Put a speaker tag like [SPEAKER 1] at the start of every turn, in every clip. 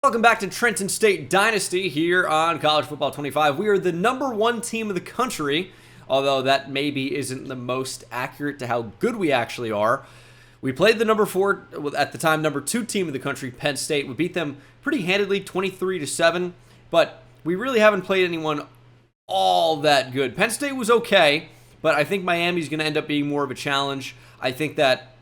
[SPEAKER 1] Welcome back to Trenton State Dynasty here on College Football 25. We are the #1 team of the country, although that maybe isn't the most accurate to how good we actually are. We played the #4, at the time, #2 team of the country, Penn State. We beat them pretty handedly, 23-7, but we really haven't played anyone all that good. Penn State was okay, but I think Miami's going to end up being more of a challenge. I think that,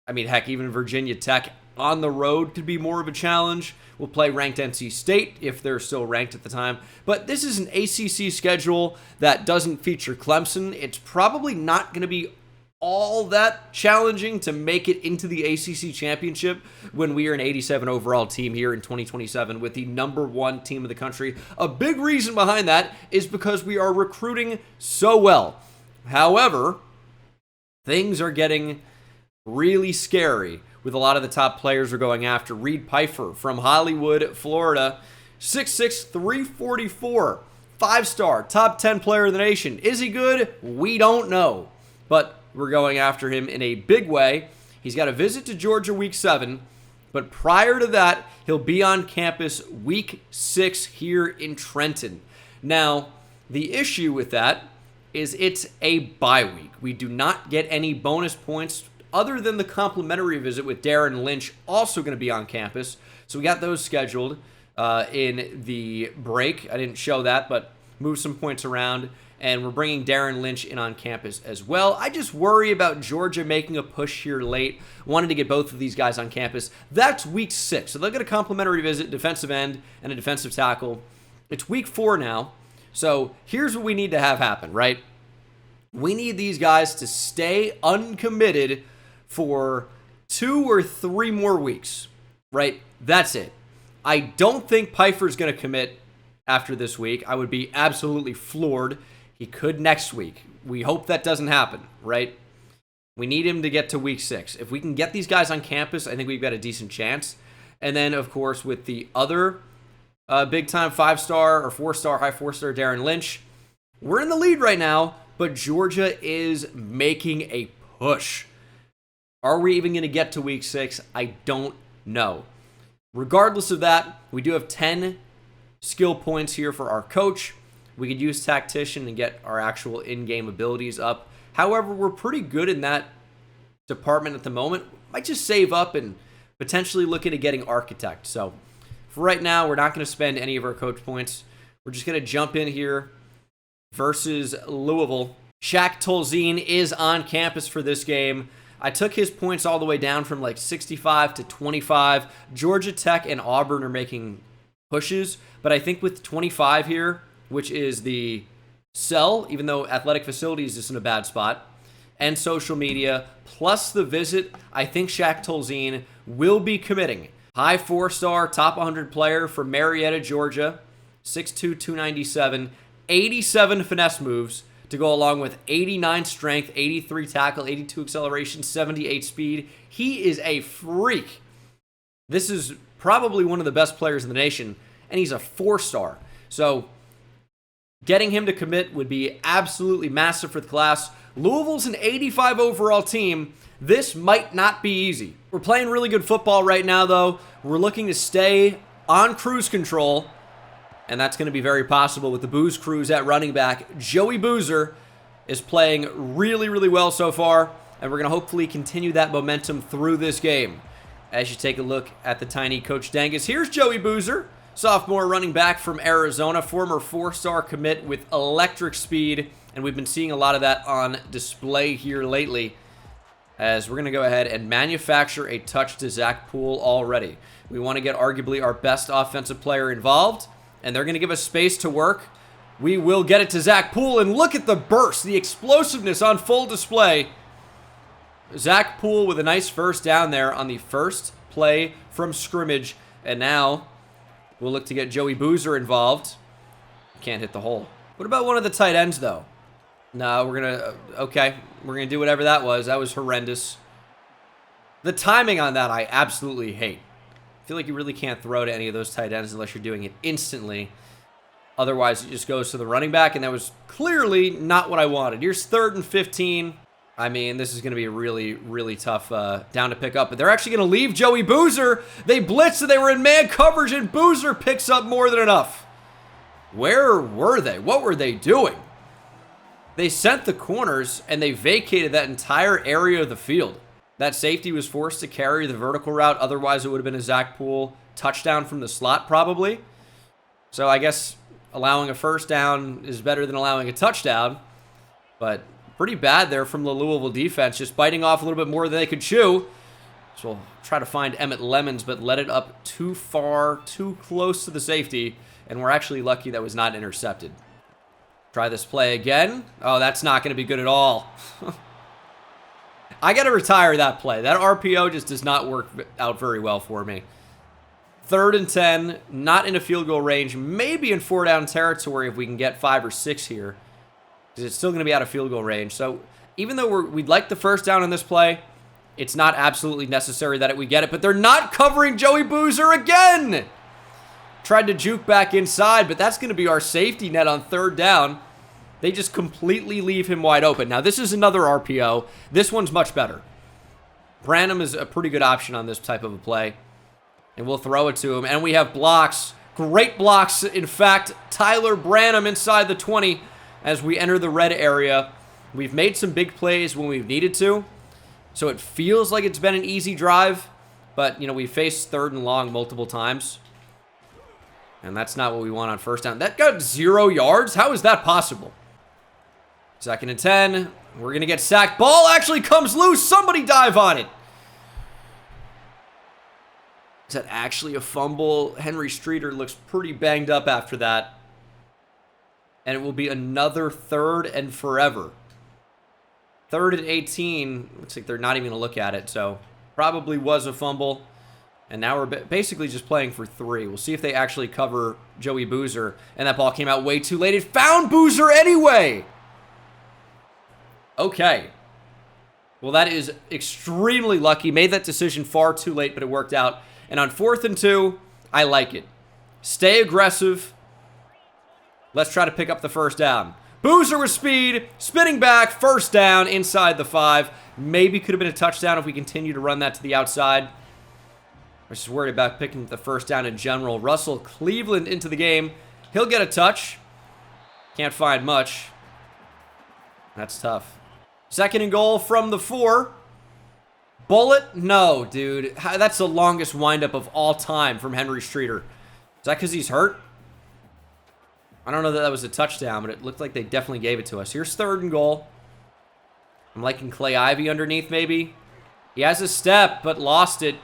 [SPEAKER 1] heck, even Virginia Tech on the road could be more of a challenge. We'll play ranked NC State if they're still ranked at the time. But this is an ACC schedule that doesn't feature Clemson. It's probably not going to be all that challenging to make it into the ACC championship when we are an 87 overall team here in 2027 with the #1 team of the country. A big reason behind that is because we are recruiting so well. However, things are getting really scary with a lot of the top players we're going after. Reed Pfeiffer from Hollywood, Florida, 6'6", 344, 5-star, top 10 player of the nation. Is he good? We don't know, but we're going after him in a big way. He's got a visit to Georgia week 7, but prior to that, he'll be on campus week 6 here in Trenton. Now, the issue with that is it's a bye week. We do not get any bonus points other than the complimentary visit with Darren Lynch, also going to be on campus. So we got those scheduled in the break. I didn't show that, but move some points around. And we're bringing Darren Lynch in on campus as well. I just worry about Georgia making a push here late. Wanted to get both of these guys on campus. That's week 6. So they'll get a complimentary visit, defensive end, and a defensive tackle. It's week 4 now. So here's what we need to have happen, right? We need these guys to stay uncommitted for 2 or 3 more weeks, right? That's it. I don't think Pfeiffer's going to commit after this week. I would be absolutely floored. He could next week. We hope that doesn't happen, right? We need him to get to week 6. If we can get these guys on campus, I think we've got a decent chance. And then, of course, with the other big-time 5-star or 4-star, high 4-star Darren Lynch, we're in the lead right now, but Georgia is making a push. Are we even going to get to week 6? I don't know. Regardless of that, we do have 10 skill points here for our coach. We could use tactician and get our actual in-game abilities up. However, we're pretty good in that department at the moment. Might just save up and potentially look into getting architect. So for right now, we're not going to spend any of our coach points. We're just going to jump in here versus Louisville. Shaq Tolzien is on campus for this game. I took his points all the way down from like 65 to 25. Georgia Tech and Auburn are making pushes, but I think with 25 here, which is the sell, even though athletic facilities is in a bad spot, and social media, plus the visit, I think Shaq Tolzien will be committing. High 4-star, top 100 player from Marietta, Georgia, 6'2", 297, 87 finesse moves, to go along with 89 strength, 83 tackle, 82 acceleration, 78 speed. He is a freak. This is probably one of the best players in the nation, and he's a 4-star. So getting him to commit would be absolutely massive for the class. Louisville's an 85 overall team. This might not be easy. We're playing really good football right now, though. We're looking to stay on cruise control, and that's going to be very possible with the Booze Cruise at running back. Joey Boozer is playing really, really well so far, and we're going to hopefully continue that momentum through this game. As you take a look at the tiny Coach Dangus, here's Joey Boozer, sophomore running back from Arizona, former 4-star commit with electric speed, and we've been seeing a lot of that on display here lately, as we're going to go ahead and manufacture a touch to Zach Poole already. We want to get arguably our best offensive player involved, and they're going to give us space to work. We will get it to Zach Poole, and look at the burst, the explosiveness on full display. Zach Poole with a nice first down there on the first play from scrimmage, and now we'll look to get Joey Boozer involved. Can't hit the hole. What about one of the tight ends, though? No, we're going to do whatever that was. That was horrendous. The timing on that, I absolutely hate. I feel like you really can't throw to any of those tight ends unless you're doing it instantly. Otherwise, it just goes to the running back, and that was clearly not what I wanted. Here's 3rd and 15. I mean, this is going to be a really, really tough down to pick up. But they're actually going to leave Joey Boozer. They blitzed and they were in man coverage, and Boozer picks up more than enough. Where were they? What were they doing? They sent the corners, and they vacated that entire area of the field. That safety was forced to carry the vertical route. Otherwise, it would have been a Zach Poole touchdown from the slot, probably. So I guess allowing a first down is better than allowing a touchdown. But pretty bad there from the Louisville defense, just biting off a little bit more than they could chew. So we'll try to find Emmett Lemons, but let it up too far, too close to the safety. And we're actually lucky that was not intercepted. Try this play again. Oh, that's not going to be good at all. I got to retire that play. That RPO just does not work out very well for me. 3rd and 10, not in a field goal range. Maybe in 4-down territory if we can get 5 or 6 here. Because it's still going to be out of field goal range. So even though we'd like the first down in this play, it's not absolutely necessary that we get it. But they're not covering Joey Boozer again. Tried to juke back inside, but that's going to be our safety net on 3rd down. They just completely leave him wide open. Now, this is another RPO. This one's much better. Branham is a pretty good option on this type of a play. And we'll throw it to him. And we have blocks. Great blocks. In fact, Tyler Branham inside the 20 as we enter the red area. We've made some big plays when we've needed to. So it feels like it's been an easy drive. But, you know, we faced 3rd and long multiple times. And that's not what we want on first down. That got 0 yards? How is that possible? 2nd and 10. We're going to get sacked. Ball actually comes loose. Somebody dive on it. Is that actually a fumble? Henry Streeter looks pretty banged up after that. And it will be another 3rd and forever. 3rd and 18. Looks like they're not even going to look at it. So probably was a fumble. And now we're basically just playing for 3. We'll see if they actually cover Joey Boozer. And that ball came out way too late. It found Boozer anyway. Okay. Well, that is extremely lucky. Made that decision far too late, but it worked out. And on 4th and 2, I like it. Stay aggressive. Let's try to pick up the first down. Boozer with speed, spinning back, first down inside the 5. Maybe could have been a touchdown if we continue to run that to the outside. I'm just worried about picking the first down in general. Russell Cleveland into the game. He'll get a touch. Can't find much. That's tough. 2nd and goal from the 4. Bullet? No, dude. That's the longest windup of all time from Henry Streeter. Is that because he's hurt? I don't know that was a touchdown, but it looked like they definitely gave it to us. Here's 3rd and goal. I'm liking Clay Ivy underneath, maybe. He has a step, but lost it.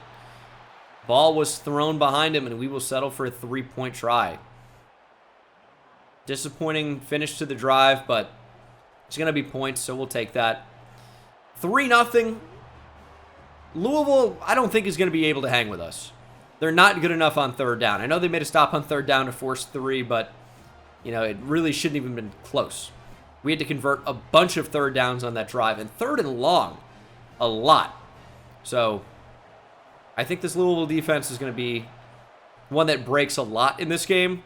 [SPEAKER 1] Ball was thrown behind him, and we will settle for a 3-point try. Disappointing finish to the drive, but it's going to be points, so we'll take that. 3-0. Louisville, I don't think, is going to be able to hang with us. They're not good enough on 3rd down. I know they made a stop on 3rd down to force 3, but, you know, it really shouldn't even been close. We had to convert a bunch of 3rd downs on that drive, and 3rd and long, a lot. So I think this Louisville defense is going to be one that breaks a lot in this game.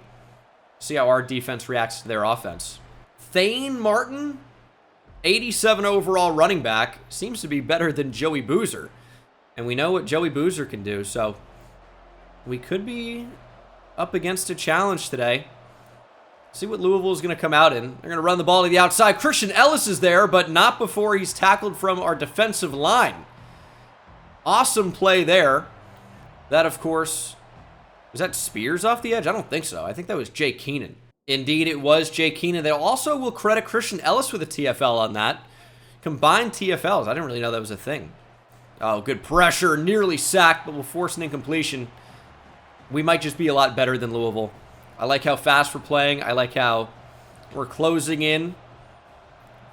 [SPEAKER 1] See how our defense reacts to their offense. Thane Martin, 87 overall running back, seems to be better than Joey Boozer. And we know what Joey Boozer can do, so we could be up against a challenge today. See what Louisville is going to come out in. They're going to run the ball to the outside. Christian Ellis is there, but not before he's tackled from our defensive line. Awesome play there. That, of course, was that Spears off the edge? I don't think so. I think that was Jay Keenan. Indeed, it was Jay Keenan. They also will credit Christian Ellis with a TFL on that. Combined TFLs. I didn't really know that was a thing. Oh, good pressure. Nearly sacked, but will force an incompletion. We might just be a lot better than Louisville. I like how fast we're playing. I like how we're closing in.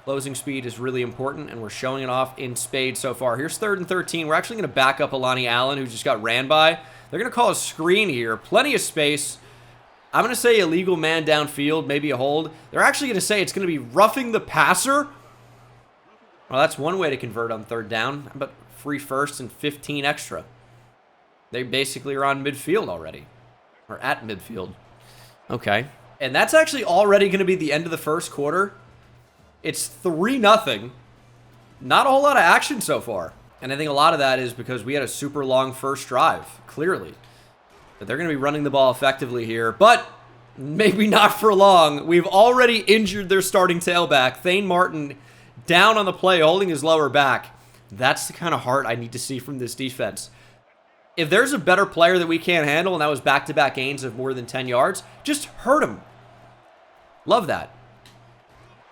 [SPEAKER 1] Closing speed is really important, and we're showing it off in spades so far. Here's 3rd and 13. We're actually going to back up Alani Allen, who just got ran by. They're going to call a screen here. Plenty of space. I'm going to say illegal man downfield, maybe a hold. They're actually going to say it's going to be roughing the passer. Well, that's one way to convert on 3rd down, but free first and 15 extra. They basically are on midfield already, or at midfield. Okay. And that's actually already going to be the end of the first quarter. It's 3-0. not a whole lot of action so far. And I think a lot of that is because we had a super long first drive, clearly. But they're going to be running the ball effectively here, but maybe not for long. We've already injured their starting tailback, Thane Martin, down on the play, holding his lower back. That's the kind of heart I need to see from this defense. If there's a better player that we can't handle, and that was back-to-back gains of more than 10 yards, just hurt him. Love that.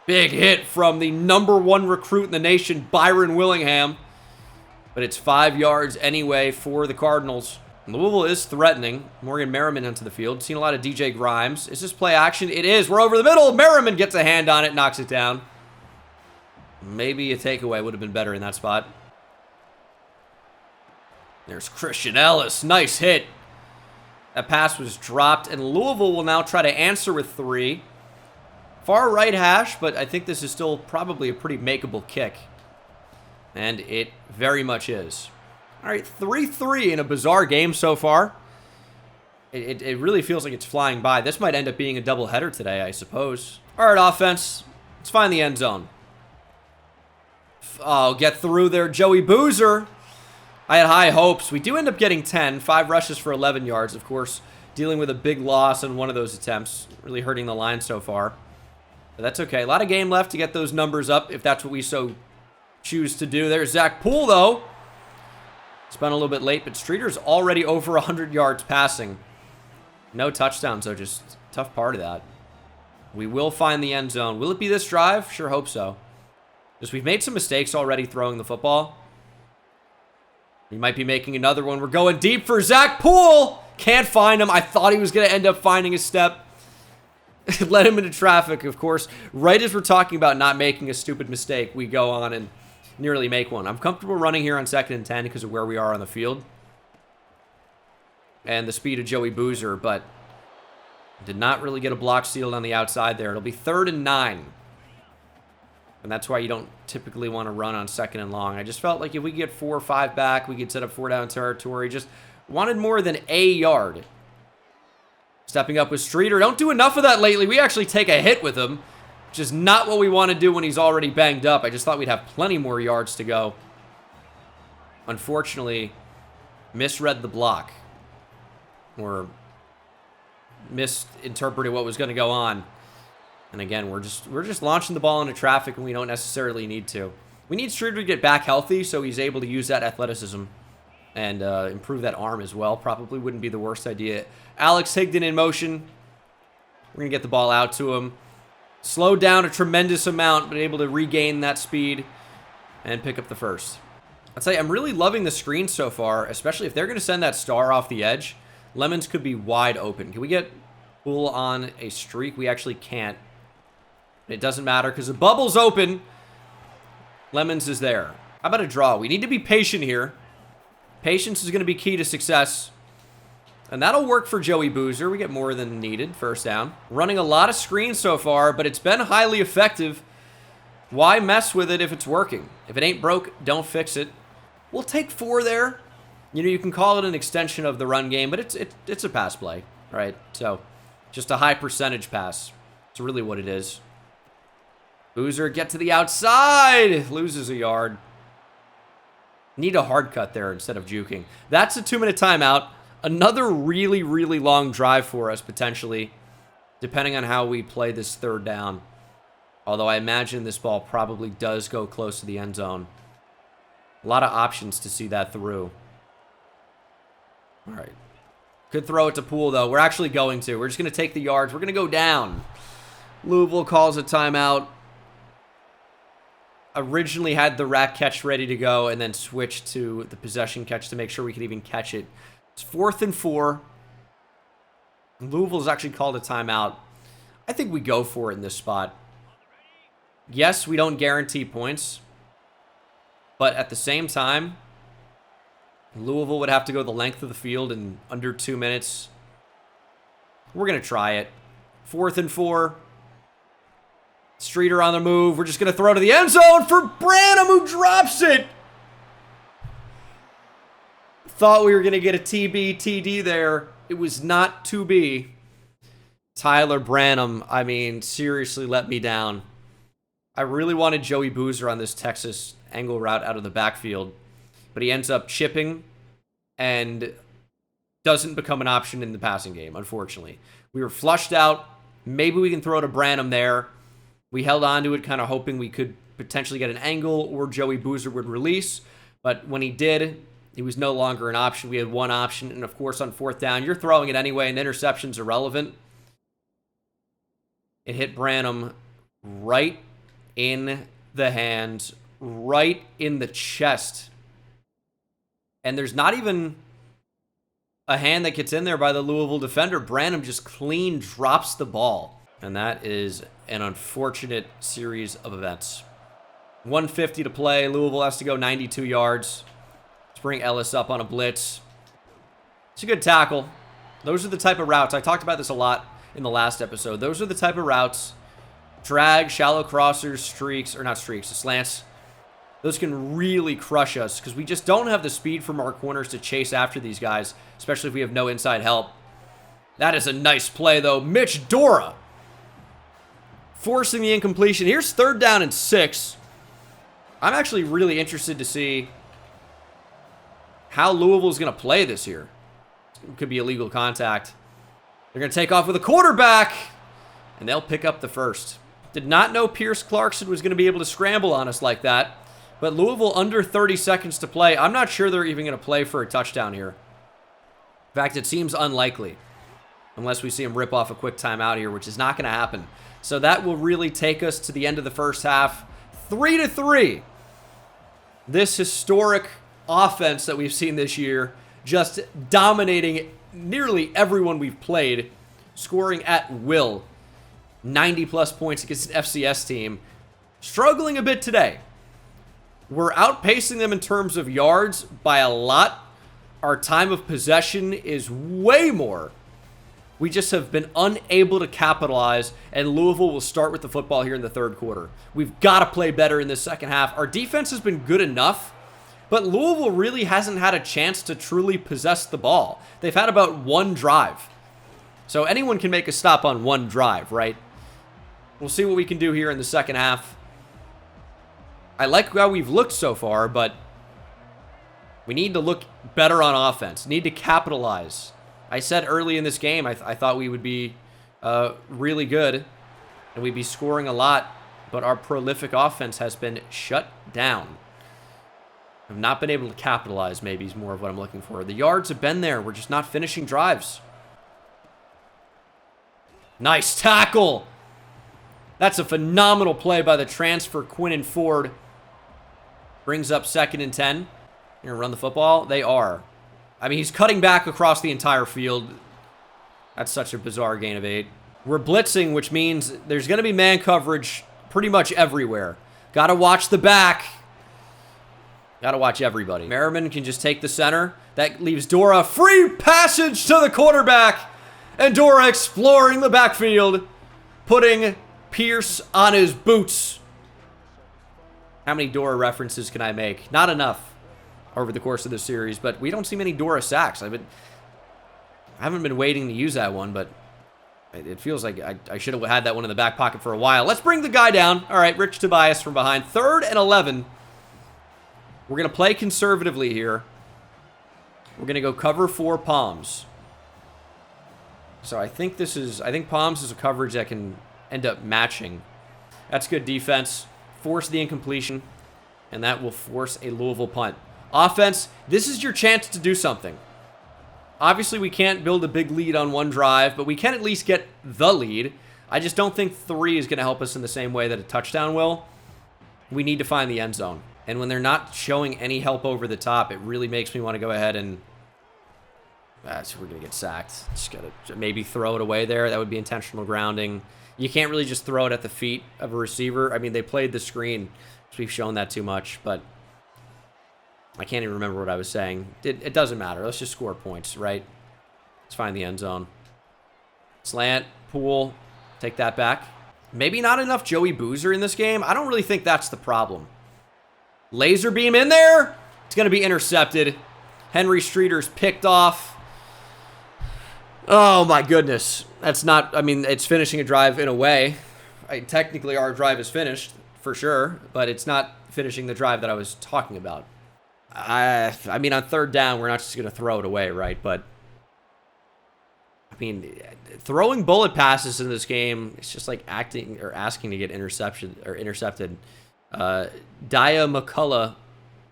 [SPEAKER 1] Big hit from the #1 recruit in the nation, Byron Willingham. But it's 5 yards anyway for the Cardinals. Louisville is threatening. Morgan Merriman into the field. Seen a lot of DJ Grimes. Is this play action? It is. We're over the middle. Merriman gets a hand on it, knocks it down. Maybe a takeaway would have been better in that spot. There's Christian Ellis. Nice hit. That pass was dropped, and Louisville will now try to answer with 3. Far right hash, but I think this is still probably a pretty makeable kick. And it very much is. All right, 3-3 in a bizarre game so far. It really feels like it's flying by. This might end up being a doubleheader today, I suppose. All right, offense. Let's find the end zone. Oh, get through there, Joey Boozer. I had high hopes. We do end up getting 10. 5 rushes for 11 yards, of course. Dealing with a big loss on one of those attempts. Really hurting the line so far. But that's okay. A lot of game left to get those numbers up, if that's what we so choose to do. There's Zach Poole, though. Spun a little bit late, but Streeter's already over 100 yards passing. No touchdowns, though. Just tough part of that. We will find the end zone. Will it be this drive? Sure hope so. Just we've made some mistakes already throwing the football. We might be making another one. We're going deep for Zach Poole. Can't find him. I thought he was going to end up finding a step. Let him into traffic, of course. Right as we're talking about not making a stupid mistake, we go on and nearly make one. I'm comfortable running here on 2nd and 10 because of where we are on the field. And the speed of Joey Boozer, but did not really get a block sealed on the outside there. It'll be 3rd and 9. And that's why you don't typically want to run on 2nd and long. I just felt like if we get 4 or 5 back, we could set up 4 down territory. Just wanted more than a yard. Stepping up with Streeter. Don't do enough of that lately. We actually take a hit with him, which is not what we want to do when he's already banged up. I just thought we'd have plenty more yards to go. Unfortunately, misread the block. Or misinterpreted what was going to go on. And again, we're just launching the ball into traffic when we don't necessarily need to. We need Streeter to get back healthy so he's able to use that athleticism and improve that arm as well. Probably wouldn't be the worst idea. Alex Higdon in motion. We're going to get the ball out to him. Slowed down a tremendous amount, but able to regain that speed and pick up the first. I'd say I'm really loving the screen so far, especially if they're going to send that star off the edge. Lemons could be wide open. Can we get Poole on a streak? We actually can't. It doesn't matter because the bubble's open. Lemons is there. How about a draw? We need to be patient here. Patience is going to be key to success. And that'll work for Joey Boozer. We get more than needed. First down. Running a lot of screens so far, but it's been highly effective. Why mess with it if it's working? If it ain't broke, don't fix it. We'll take 4 there. You know, you can call it an extension of the run game, but it's a pass play, right? So, just a high percentage pass. It's really what it is. Boozer, get to the outside. Loses a yard. Need a hard cut there instead of juking. That's a 2-minute timeout. Another really, really long drive for us, potentially, depending on how we play this 3rd down. Although I imagine this ball probably does go close to the end zone. A lot of options to see that through. All right. Could throw it to Poole, though. We're actually going to. We're just going to take the yards. We're going to go down. Louisville calls a timeout. Originally had the rack catch ready to go and then switched to the possession catch to make sure we could even catch it. It's 4th and 4. Louisville's actually called a timeout. I think we go for it in this spot. Yes, we don't guarantee points. But at the same time, Louisville would have to go the length of the field in under 2 minutes. We're going to try it. 4th and 4. Streeter on the move. We're just going to throw to the end zone for Branham, who drops it. Thought we were going to get a TD there. It was not to be. Tyler Branham, I mean, seriously let me down. I really wanted Joey Boozer on this Texas angle route out of the backfield. But he ends up chipping and doesn't become an option in the passing game, unfortunately. We were flushed out. Maybe we can throw to Branham there. We held on to it, kind of hoping we could potentially get an angle or Joey Boozer would release. But when he did, he was no longer an option. We had one option. And, of course, on fourth down, you're throwing it anyway, and interception's irrelevant. It hit Branham right in the hands, right in the chest. And there's not even a hand that gets in there by the Louisville defender. Branham just clean drops the ball. And that is an unfortunate series of events. 150 to play. Louisville has to go 92 yards. Let's bring Ellis up on a blitz. It's a good tackle. Those are the type of routes. I talked about this a lot in the last episode. Those are the type of routes. Drag, shallow crossers, streaks, or not streaks, slants. Those can really crush us because we just don't have the speed from our corners to chase after these guys, especially if we have no inside help. That is a nice play, though. Mitch Dora forcing the incompletion. Here's 3rd down and 6. I'm actually really interested to see how Louisville's going to play this year. It could be illegal contact. They're going to take off with a quarterback, and they'll pick up the first. Did not know Pierce Clarkson was going to be able to scramble on us like that. But Louisville under 30 seconds to play. I'm not sure they're even going to play for a touchdown here. In fact, it seems unlikely. Unless we see him rip off a quick timeout here, which is not going to happen. So that will really take us to the end of the first half. 3-3. This historic offense that we've seen this year just dominating nearly everyone we've played. Scoring at will. 90-plus points against an FCS team. Struggling a bit today. We're outpacing them in terms of yards by a lot. Our time of possession is way more. We just have been unable to capitalize, and Louisville will start with the football here in the 3rd quarter. We've got to play better in the second half. Our defense has been good enough, but Louisville really hasn't had a chance to truly possess the ball. They've had about one drive. So anyone can make a stop on one drive, right? We'll see what we can do here in the second half. I like how we've looked so far, but we need to look better on offense. Need to capitalize. I said early in this game I thought we would be really good and we'd be scoring a lot, but our prolific offense has been shut down. I've not been able to capitalize, maybe is more of what I'm looking for. The yards have been there. We're just not finishing drives. Nice tackle. That's a phenomenal play by the transfer, Quinnen Ford. Brings up 2nd and 10. You're going to run the football? They are. I mean, he's cutting back across the entire field. That's such a bizarre gain of 8. We're blitzing, which means there's going to be man coverage pretty much everywhere. Got to watch the back. Got to watch everybody. Merriman can just take the center. That leaves Dora free passage to the quarterback. And Dora exploring the backfield, putting Pierce on his boots. How many Dora references can I make? Not enough over the course of the series, but we don't see many Dora sacks. I haven't been waiting to use that one, but it feels like I should have had that one in the back pocket for a while. Let's bring the guy down. All right, Rich Tobias from behind. 3rd and 11. We're going to play conservatively here. We're going to go cover 4 Palms. So I think Palms is a coverage that can end up matching. That's good defense. Force the incompletion, and that will force a Louisville punt. Offense, this is your chance to do something. Obviously, we can't build a big lead on one drive, but we can at least get the lead. I just don't think 3 is going to help us in the same way that a touchdown will. We need to find the end zone. And when they're not showing any help over the top, it really makes me want to go ahead and... so we're going to get sacked. Just got to maybe throw it away there. That would be intentional grounding. You can't really just throw it at the feet of a receiver. I mean, they played the screen, so we've shown that too much, but I can't even remember what I was saying. It doesn't matter. Let's just score points, right? Let's find the end zone. Slant, pool, take that back. Maybe not enough Joey Boozer in this game. I don't really think that's the problem. Laser beam in there. It's going to be intercepted. Henry Streeter's picked off. Oh, my goodness. That's not, I mean, it's finishing a drive in a way. Technically, our drive is finished, for sure, but it's not finishing the drive that I was talking about. I mean, on third down, we're not just going to throw it away, right? But, I mean, throwing bullet passes in this game, it's just like asking to get intercepted. Dia McCullough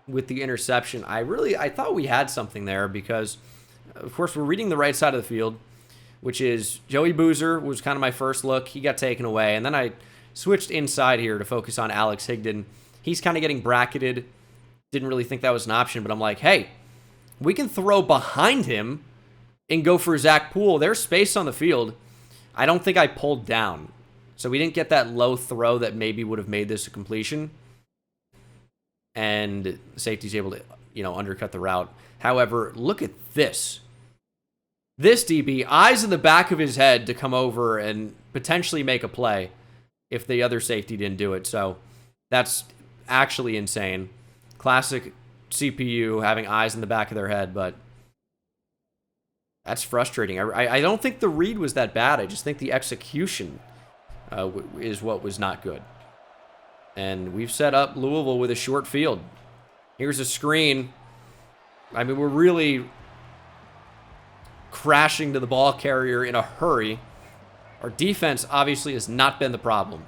[SPEAKER 1] with the interception. I thought we had something there because, of course, we're reading the right side of the field, which is Joey Boozer was kind of my first look. He got taken away. And then I switched inside here to focus on Alex Higdon. He's kind of getting bracketed. Didn't really think that was an option, but I'm like, hey, we can throw behind him and go for Zach Poole. There's space on the field. I don't think I pulled down. So we didn't get that low throw that maybe would have made this a completion. And safety's able to, undercut the route. However, look at this. This DB, eyes in the back of his head to come over and potentially make a play if the other safety didn't do it. So that's actually insane. Classic CPU having eyes in the back of their head, but that's frustrating. I don't think the read was that bad. I just think the execution is what was not good. And we've set up Louisville with a short field. Here's a screen. I mean, we're really crashing to the ball carrier in a hurry. Our defense obviously has not been the problem.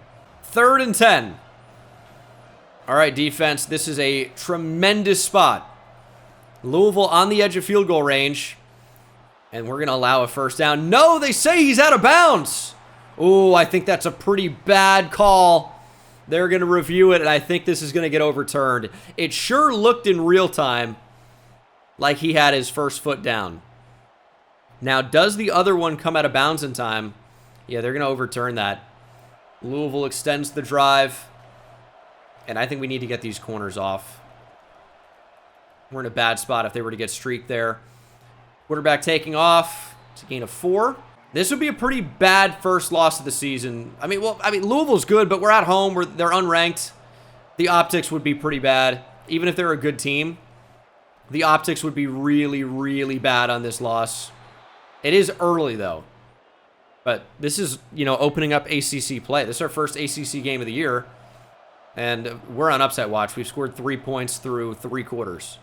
[SPEAKER 1] 3rd and 10. All right, defense, this is a tremendous spot. Louisville on the edge of field goal range. And we're going to allow a first down. No, they say he's out of bounds. Oh, I think that's a pretty bad call. They're going to review it, and I think this is going to get overturned. It sure looked in real time like he had his first foot down. Now, does the other one come out of bounds in time? Yeah, they're going to overturn that. Louisville extends the drive, and I think we need to get these corners off. We're in a bad spot if they were to get streaked there. Quarterback taking off. It's a gain of 4. This would be a pretty bad first loss of the season. I mean, Louisville's good, but we're at home. They're unranked. The optics would be pretty bad. Even if they're a good team, the optics would be really, really bad on this loss. It is early, though. But this is, opening up ACC play. This is our first ACC game of the year. And we're on upset watch. We've scored 3 points through 3 quarters.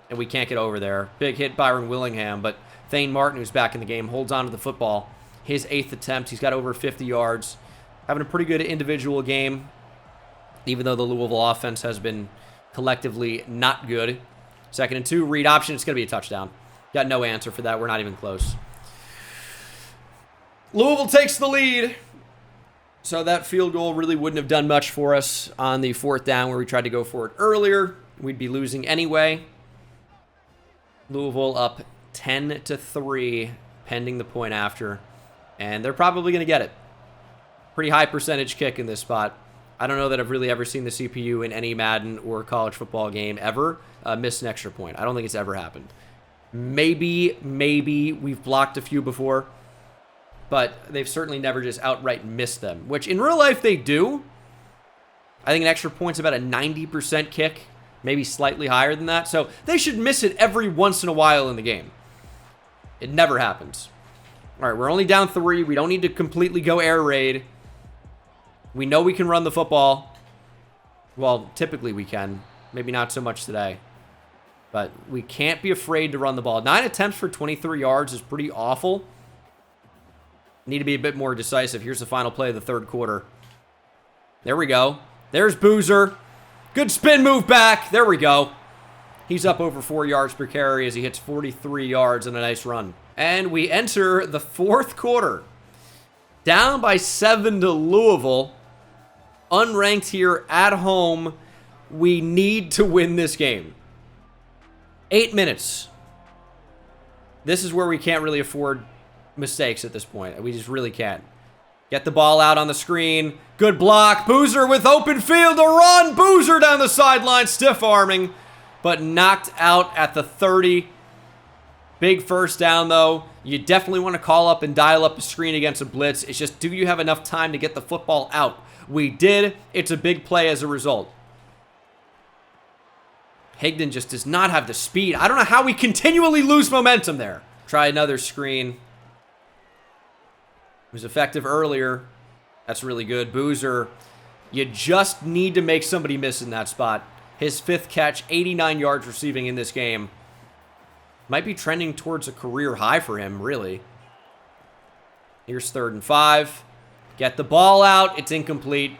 [SPEAKER 1] And we can't get over there. Big hit Byron Willingham, but Thane Martin, who's back in the game, holds on to the football. His 8th attempt, he's got over 50 yards. Having a pretty good individual game, even though the Louisville offense has been collectively not good. 2nd and 2, read option, it's going to be a touchdown. Got no answer for that, we're not even close. Louisville takes the lead. So that field goal really wouldn't have done much for us on the 4th down where we tried to go for it earlier. We'd be losing anyway. Louisville up 10-3, pending the point after. And they're probably going to get it. Pretty high percentage kick in this spot. I don't know that I've really ever seen the CPU in any Madden or college football game ever miss an extra point. I don't think it's ever happened. Maybe we've blocked a few before. But they've certainly never just outright missed them. Which in real life they do. I think an extra point's about a 90% kick. Maybe slightly higher than that. So they should miss it every once in a while in the game. It never happens. All right, we're only down 3. We don't need to completely go air raid. We know we can run the football. Well, typically we can. Maybe not so much today. But we can't be afraid to run the ball. 9 attempts for 23 yards is pretty awful. Need to be a bit more decisive. Here's the final play of the 3rd quarter. There we go. There's Boozer. Good spin move back. There we go. He's up over 4 yards per carry as he hits 43 yards in a nice run. And we enter the 4th quarter. Down by 7 to Louisville. Unranked here at home. We need to win this game. 8 minutes. This is where we can't really afford mistakes at this point. We just really can't. Get the ball out on the screen. Good block. Boozer with open field to run. Boozer down the sideline, stiff arming, but knocked out at the 30. Big first down, though. You definitely want to call up and dial up a screen against a blitz. It's just, do you have enough time to get the football out? We did. It's a big play as a result. Higdon just does not have the speed. I don't know how we continually lose momentum there. Try another screen. It was effective earlier. That's really good. Boozer You just need to make somebody miss in that spot. His 5th catch, 89 yards receiving in this game. Might be trending towards a career high for him, really. Here's 3rd and 5. Get the ball out. It's incomplete.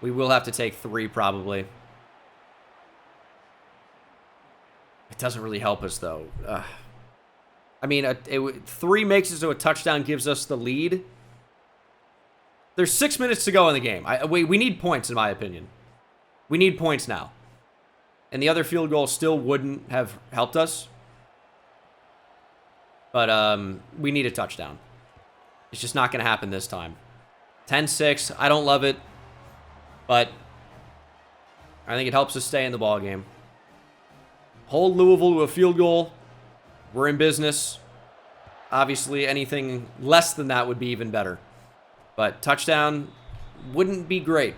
[SPEAKER 1] We will have to take 3 probably. It doesn't really help us, though. I mean, 3 makes it so a touchdown gives us the lead. There's 6 minutes to go in the game. We need points, in my opinion. We need points now. And the other field goal still wouldn't have helped us. But we need a touchdown. It's just not going to happen this time. 10-6. I don't love it. But I think it helps us stay in the ball game. Hold Louisville to a field goal. We're in business. Obviously, anything less than that would be even better. But touchdown wouldn't be great.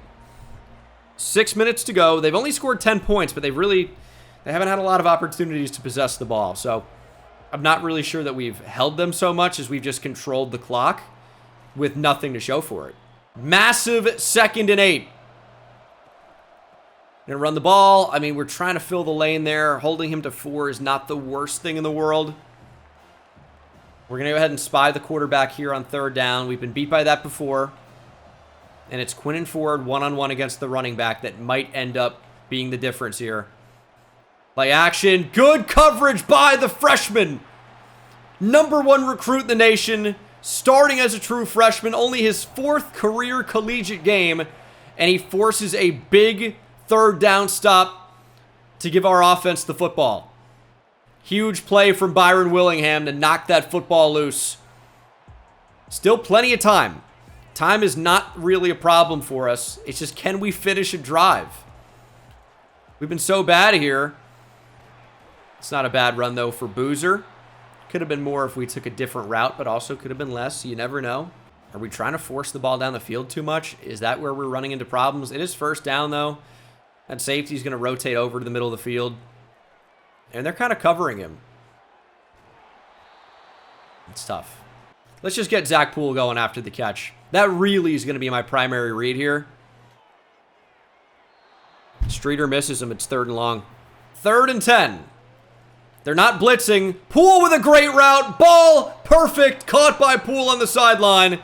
[SPEAKER 1] 6 minutes to go. They've only scored 10 points, but they haven't had a lot of opportunities to possess the ball. So I'm not really sure that we've held them so much as we've just controlled the clock with nothing to show for it. Massive 2nd and 8. Gonna run the ball. I mean, we're trying to fill the lane there. Holding him to 4 is not the worst thing in the world. We're gonna go ahead and spy the quarterback here on 3rd down. We've been beat by that before. And it's Quinnen Ford one-on-one against the running back that might end up being the difference here. Play action. Good coverage by the freshman. #1 recruit in the nation. Starting as a true freshman. Only his 4th career collegiate game. And he forces a big 3rd down stop to give our offense the football. Huge play from Byron Willingham to knock that football loose. Still plenty of time. Time is not really a problem for us. It's just, can we finish a drive? We've been so bad here. It's not a bad run, though, for Boozer. Could have been more if we took a different route, but also could have been less. You never know. Are we trying to force the ball down the field too much? Is that where we're running into problems? It is 1st down, though. That safety's going to rotate over to the middle of the field. And they're kind of covering him. It's tough. Let's just get Zach Poole going after the catch. That really is going to be my primary read here. Streeter misses him. It's 3rd and long. 3rd and 10. They're not blitzing. Poole with a great route. Ball perfect. Caught by Poole on the sideline.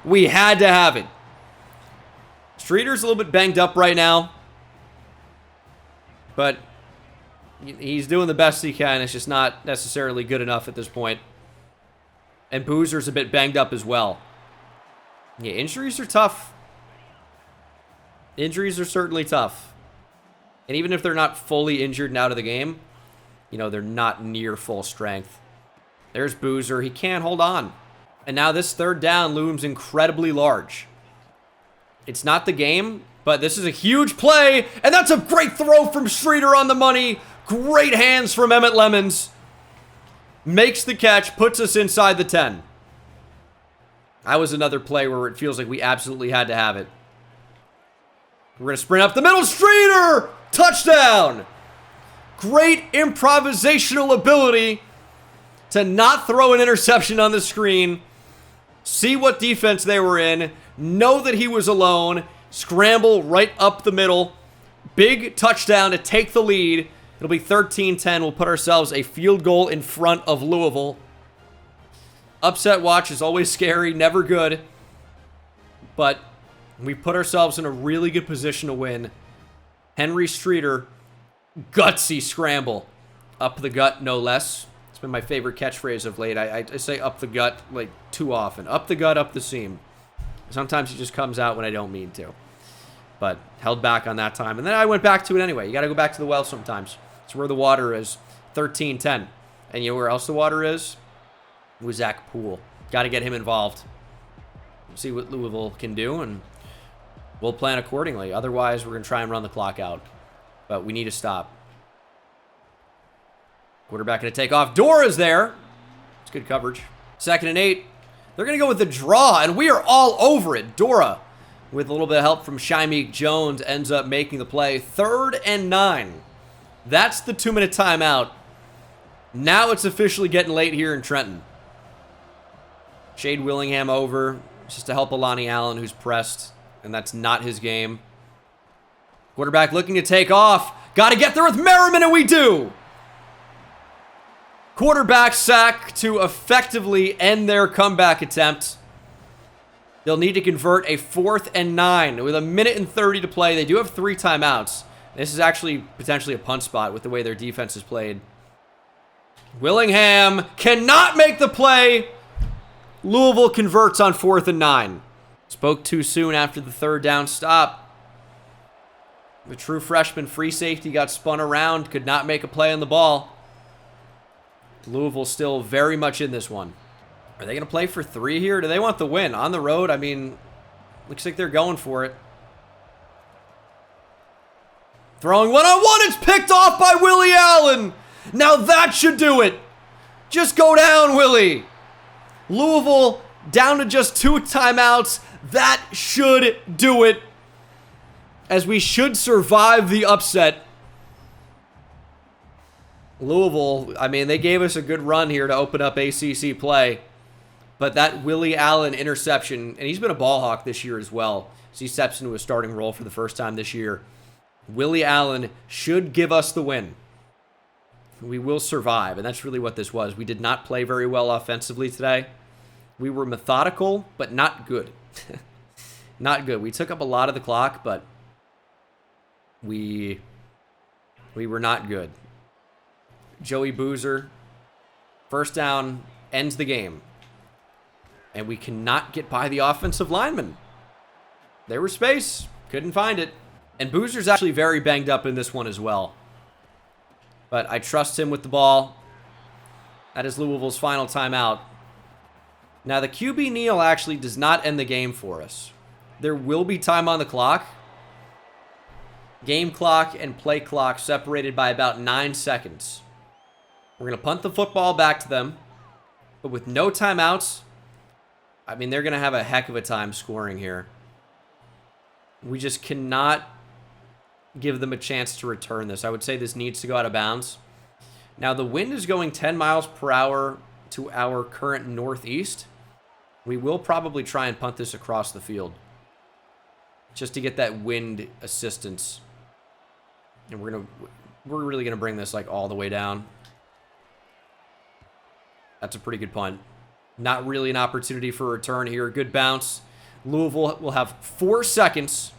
[SPEAKER 1] We had to have it. Streeter's a little bit banged up right now. But he's doing the best he can. It's just not necessarily good enough at this point. And Boozer's a bit banged up as well. Yeah, injuries are tough. Injuries are certainly tough. And even if they're not fully injured and out of the game, you know, they're not near full strength. There's Boozer. He can't hold on. And now this 3rd down looms incredibly large. It's not the game, but this is a huge play. And that's a great throw from Streeter on the money. Great hands from Emmett Lemons. Makes the catch, puts us inside the 10. That was another play where it feels like we absolutely had to have it. We're going to sprint up the middle. Streeter! Touchdown! Great improvisational ability to not throw an interception on the screen. See what defense they were in. Know that he was alone. Scramble right up the middle. Big touchdown to take the lead. It'll be 13-10. We'll put ourselves a field goal in front of Louisville. Upset watch is always scary, never good. But we put ourselves in a really good position to win. Henry Streeter, gutsy scramble. Up the gut, no less. It's been my favorite catchphrase of late. I say up the gut like too often. Up the gut, up the seam. Sometimes it just comes out when I don't mean to. But held back on that time. And then I went back to it anyway. You got to go back to the well sometimes. It's where the water is. 13-10. And you know where else the water is? With Zach Poole. Got to get him involved. See what Louisville can do, and we'll plan accordingly. Otherwise, we're going to try and run the clock out. But we need to stop. Quarterback going to take off. Dora's there. It's good coverage. 2nd and 8. They're going to go with the draw, and we are all over it. Dora, with a little bit of help from Shymeek Jones, ends up making the play. 3rd and 9. That's the 2-minute timeout. Now it's officially getting late here in Trenton. Shade Willingham over, just to help Alani Allen, who's pressed. And and that's not his game. Quarterback looking to take off. Got to get there with Merriman, and we do. Quarterback sack to effectively end their comeback attempt. They'll need to convert a 4th and 9 with 1:30 to play. They do have 3 timeouts. This is actually potentially a punt spot with the way their defense is played. Willingham cannot make the play. Louisville converts on 4th and 9. Spoke too soon after the 3rd down stop. The true freshman free safety got spun around, could not make a play on the ball. Louisville still very much in this one. Are they going to play for 3 here? Do they want the win? On the road, I mean, looks like they're going for it. Throwing one-on-one, it's picked off by Willie Allen. Now that should do it. Just go down, Willie. Louisville down to just 2 timeouts. That should do it, as we should survive the upset. Louisville, I mean, they gave us a good run here to open up ACC play. But that Willie Allen interception, and he's been a ball hawk this year as well, as he steps into a starting role for the first time this year. Willie Allen should give us the win. We will survive, and that's really what this was. We did not play very well offensively today. We were methodical, but not good. Not good. We took up a lot of the clock, but we were not good. Joey Boozer, first down, ends the game. And we cannot get by the offensive lineman. There was space. Couldn't find it. And Boozer's actually very banged up in this one as well. But I trust him with the ball. That is Louisville's final timeout. Now, the QB kneel actually does not end the game for us. There will be time on the clock. Game clock and play clock separated by about 9 seconds. We're going to punt the football back to them. But with no timeouts, I mean, they're going to have a heck of a time scoring here. We just cannot give them a chance to return this. I would say this needs to go out of bounds. Now, the wind is going 10 miles per hour to our current northeast. We will probably try and punt this across the field, just to get that wind assistance. And we're really going to bring this like all the way down. That's a pretty good punt. Not really an opportunity for a return here. Good bounce. Louisville will have 4 seconds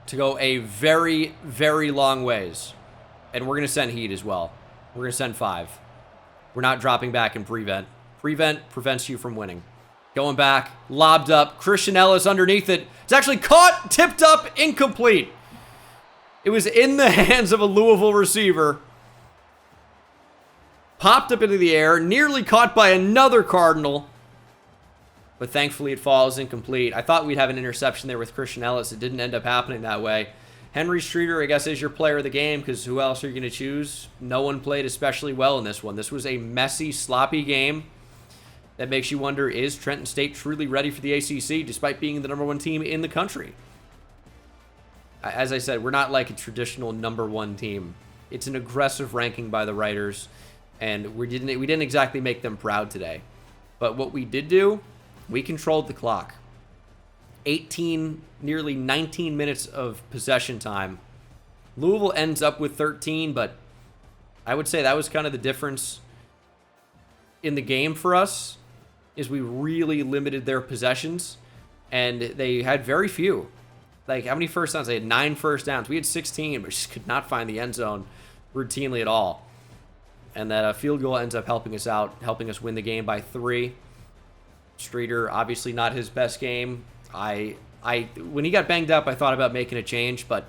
[SPEAKER 1] to go a very, very long ways. And we're going to send heat as well. We're going to send 5. We're not dropping back in prevent. Prevent prevents you from winning. Going back, lobbed up. Christian Ellis underneath it. It's actually caught, tipped up, incomplete. It was in the hands of a Louisville receiver. Popped up into the air, nearly caught by another Cardinal. But thankfully it falls incomplete. I thought we'd have an interception there with Christian Ellis. It didn't end up happening that way. Henry Streeter, I guess, is your player of the game, because who else are you going to choose? No one played especially well in this one. This was a messy, sloppy game that makes you wonder, is Trenton State truly ready for the ACC, despite being the #1 team in the country? As I said, we're not like a traditional #1 team. It's an aggressive ranking by the writers, and we didn't exactly make them proud today. But what we did do, we controlled the clock. 18, nearly 19 minutes of possession time. Louisville ends up with 13, but I would say that was kind of the difference in the game for us, is we really limited their possessions, and they had very few. Like, how many first downs? They had 9 first downs. We had 16, but just could not find the end zone routinely at all. And that field goal ends up helping us out, helping us win the game by 3. Streeter, obviously not his best game. When he got banged up, I thought about making a change, but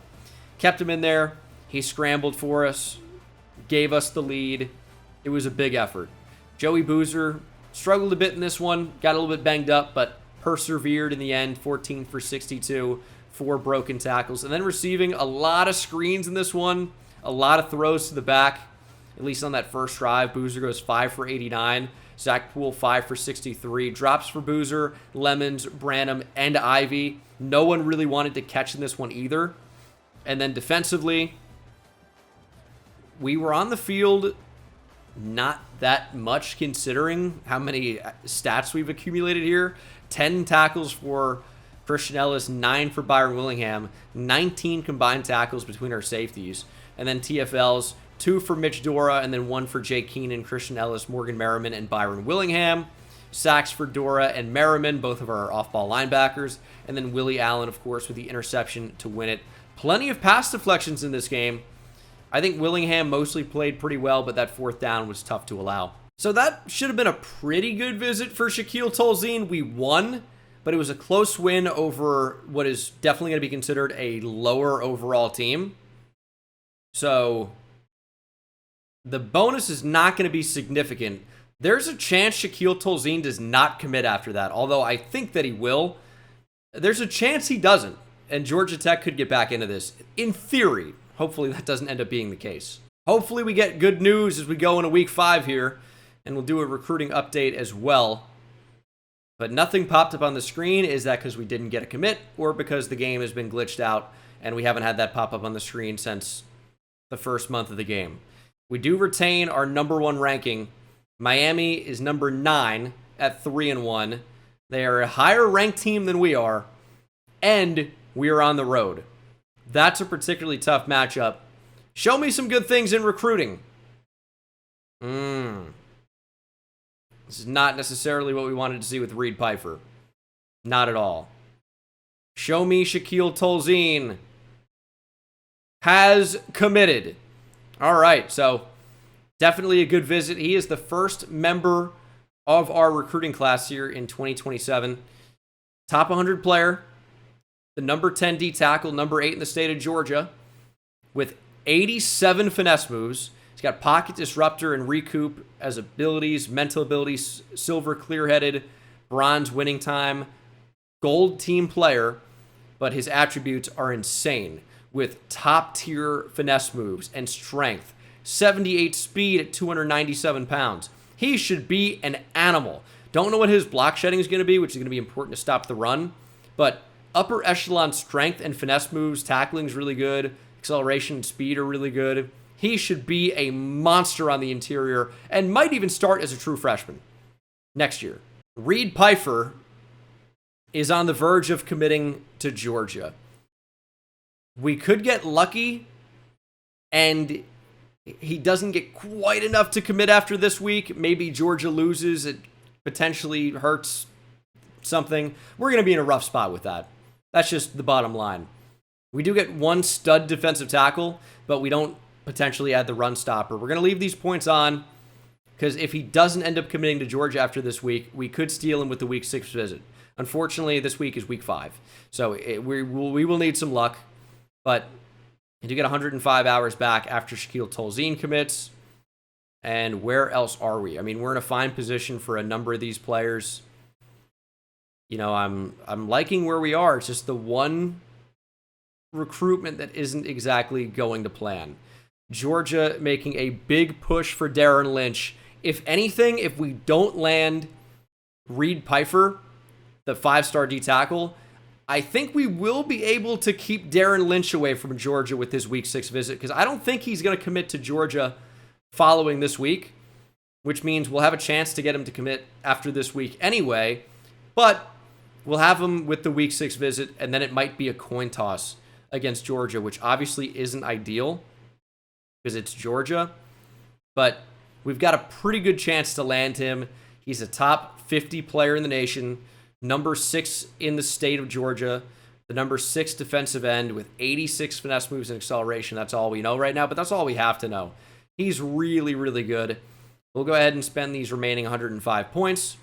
[SPEAKER 1] kept him in there. He scrambled for us, gave us the lead. It was a big effort. Joey Boozer struggled a bit in this one, got a little bit banged up, but persevered in the end. 14 for 62, 4 broken tackles, and then receiving a lot of screens in this one, a lot of throws to the back, at least on that first drive. Boozer goes 5 for 89. Zach Poole, 5 for 63. Drops for Boozer, Lemons, Branham, and Ivy. No one really wanted to catch in this one either. And then defensively, we were on the field not that much considering how many stats we've accumulated here. 10 tackles for Christian Ellis, 9 for Byron Willingham, 19 combined tackles between our safeties. And then TFLs, 2 for Mitch Dora, and then 1 for Jake Keenan, Christian Ellis, Morgan Merriman, and Byron Willingham. Sacks for Dora and Merriman, both of our off-ball linebackers. And then Willie Allen, of course, with the interception to win it. Plenty of pass deflections in this game. I think Willingham mostly played pretty well, but that 4th down was tough to allow. So that should have been a pretty good visit for Shaquille Tolzien. We won, but it was a close win over what is definitely going to be considered a lower overall team. So the bonus is not going to be significant. There's a chance Shaquille Tolzien does not commit after that, although I think that he will. There's a chance he doesn't, and Georgia Tech could get back into this. In theory, hopefully that doesn't end up being the case. Hopefully we get good news as we go into week 5 here, and we'll do a recruiting update as well. But nothing popped up on the screen. Is that because we didn't get a commit, or because the game has been glitched out and we haven't had that pop up on the screen since the first month of the game? We do retain our number 1 ranking. Miami is number 9 at 3-1. They are a higher ranked team than we are, and we are on the road. That's a particularly tough matchup. Show me some good things in recruiting. This is not necessarily what we wanted to see with Reed Pfeiffer. Not at all. Show me Shaquille Tolzien has committed. All right, so definitely a good visit. He is the first member of our recruiting class here in 2027. Top 100 player, the number 10 D tackle, number 8 in the state of Georgia, with 87 finesse moves. He's got pocket disruptor and recoup as abilities, mental abilities, silver clear-headed, bronze winning time, gold team player, but his attributes are insane with top-tier finesse moves and strength. 78 speed at 297 pounds. He should be an animal. Don't know what his block shedding is going to be, which is going to be important to stop the run, but upper echelon strength and finesse moves, tackling is really good, acceleration and speed are really good. He should be a monster on the interior and might even start as a true freshman next year. Reed Pfeiffer is on the verge of committing to Georgia. We could get lucky and he doesn't get quite enough to commit after this week. Maybe Georgia loses. It potentially hurts something. We're going to be in a rough spot with that. That's just the bottom line. We do get 1 stud defensive tackle, but we don't potentially add the run stopper. We're going to leave these points on because if he doesn't end up committing to Georgia after this week, we could steal him with the week 6 visit. Unfortunately, this week is week 5. So we will need some luck, but you do get 105 hours back after Shaquille Tolzien commits. And where else are we? I mean, we're in a fine position for a number of these players. You know, I'm liking where we are. It's just the one recruitment that isn't exactly going to plan. Georgia making a big push for Darren Lynch. If anything, if we don't land Reed Pfeiffer, the 5-star D tackle, I think we will be able to keep Darren Lynch away from Georgia with his week 6 visit, because I don't think he's going to commit to Georgia following this week, which means we'll have a chance to get him to commit after this week anyway, but we'll have him with the week 6 visit, and then it might be a coin toss against Georgia, which obviously isn't ideal because it's Georgia, but we've got a pretty good chance to land him. He's a top 50 player in the nation, number 6 in the state of Georgia, the number 6 defensive end with 86 finesse moves and acceleration. That's all we know right now, but that's all we have to know. He's really, really good. We'll go ahead and spend these remaining 105 points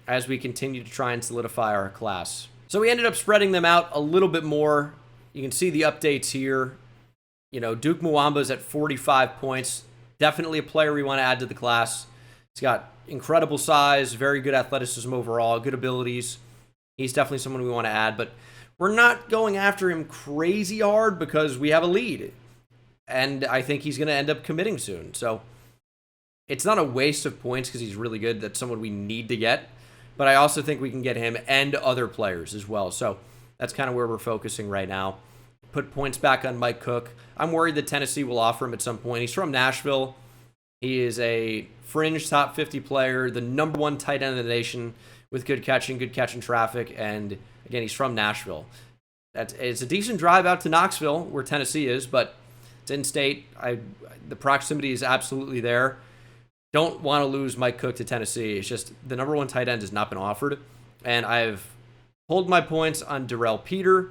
[SPEAKER 1] as we continue to try and solidify our class. So we ended up spreading them out a little bit more. You can see the updates here. You know, Duke Mwamba's at 45 points. Definitely a player we want to add to the class. He's got incredible size, very good athleticism overall, good abilities. He's definitely someone we want to add, but we're not going after him crazy hard because we have a lead. And I think he's going to end up committing soon. So it's not a waste of points because he's really good. That's someone we need to get. But I also think we can get him and other players as well. So that's kind of where we're focusing right now. Put points back on Mike Cook. I'm worried that Tennessee will offer him at some point. He's from Nashville. He is a fringe top 50 player, the number 1 tight end in the nation with good catching traffic, and Again, he's from Nashville. It's a decent drive out to Knoxville, where Tennessee is, but it's in-state. The proximity is absolutely there. Don't want to lose Mike Cook to Tennessee. It's just the number one tight end has not been offered, and I've pulled my points on Darrell Peter.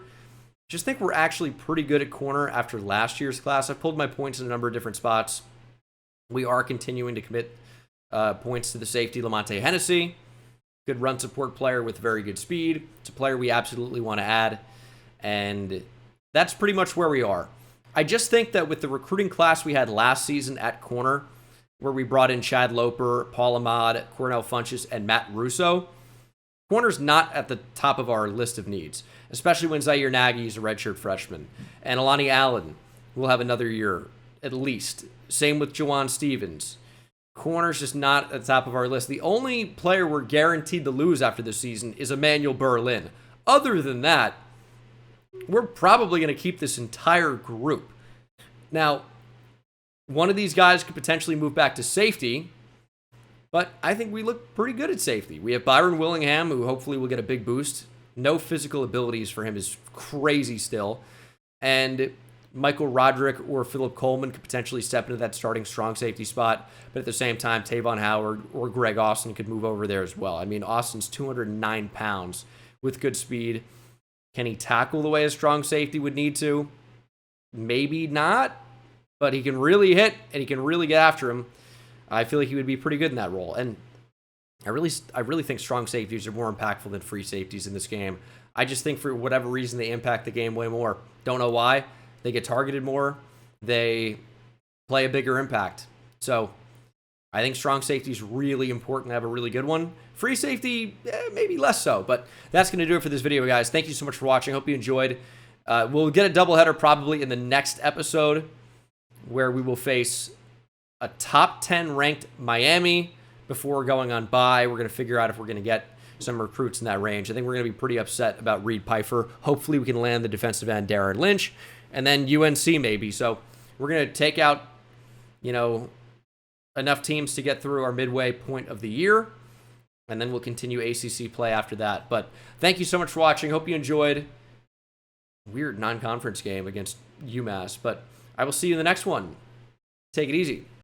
[SPEAKER 1] Just think we're actually pretty good at corner after last year's class. I've pulled my points in a number of different spots. We are continuing to commit points to the safety, Lamonte Hennessy. Good run support player with very good speed. It's a player we absolutely want to add. And that's pretty much where we are. I just think that with the recruiting class we had last season at corner, where we brought in Chad Loper, Paul Ahmad, Cornell Funchess, and Matt Russo, corner's not at the top of our list of needs, especially when Zaire Nagy is a redshirt freshman. And Alani Allen will have another year at least. Same with Jawan Stevens. Corner's just not at the top of our list. The only player we're guaranteed to lose after this season is Emmanuel Berlin. Other than that, we're probably going to keep this entire group. Now, one of these guys could potentially move back to safety, but I think we look pretty good at safety. We have Byron Willingham, who hopefully will get a big boost. No physical abilities for him is crazy still. And Michael Roderick or Philip Coleman could potentially step into that starting strong safety spot. But at the same time, Tavon Howard or Greg Austin could move over there as well. I mean, Austin's 209 pounds with good speed. Can he tackle the way a strong safety would need to? Maybe not, but he can really hit and he can really get after him. I feel like he would be pretty good in that role. And I really think strong safeties are more impactful than free safeties in this game. I just think for whatever reason they impact the game way more. Don't know why. They get targeted more. They play a bigger impact. So I think strong safety is really important to have a really good one. Free safety, maybe less so. But that's going to do it for this video, guys. Thank you so much for watching. Hope you enjoyed. We'll get a doubleheader probably in the next episode where we will face a top 10 ranked Miami before going on bye. We're going to figure out if we're going to get some recruits in that range. I think we're going to be pretty upset about Reed Pfeiffer. Hopefully we can land the defensive end Darren Lynch, and then UNC maybe. So we're going to take out, enough teams to get through our midway point of the year, and then we'll continue ACC play after that. But thank you so much for watching. Hope you enjoyed. Weird non-conference game against UMass, but I will see you in the next one. Take it easy.